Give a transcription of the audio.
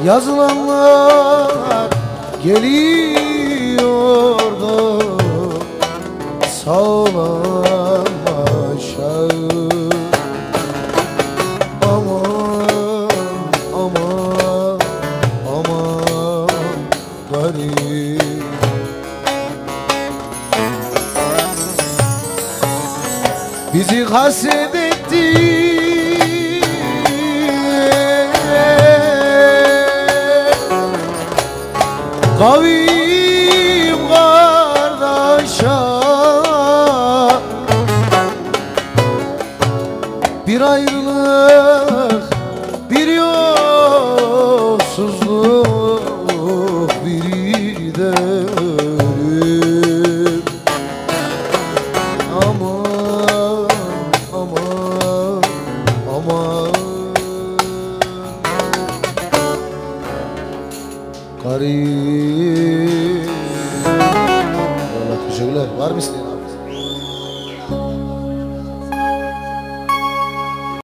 Yazılanlar geliyordu sağlam aşağı. Aman aman aman garip. Bizi hasedetti kavim kardeşa, bir ayrılık, bir yolsuzluk, bir de ölüm. Aman aman aman garip. Teşekkürler. Var mı isteyen?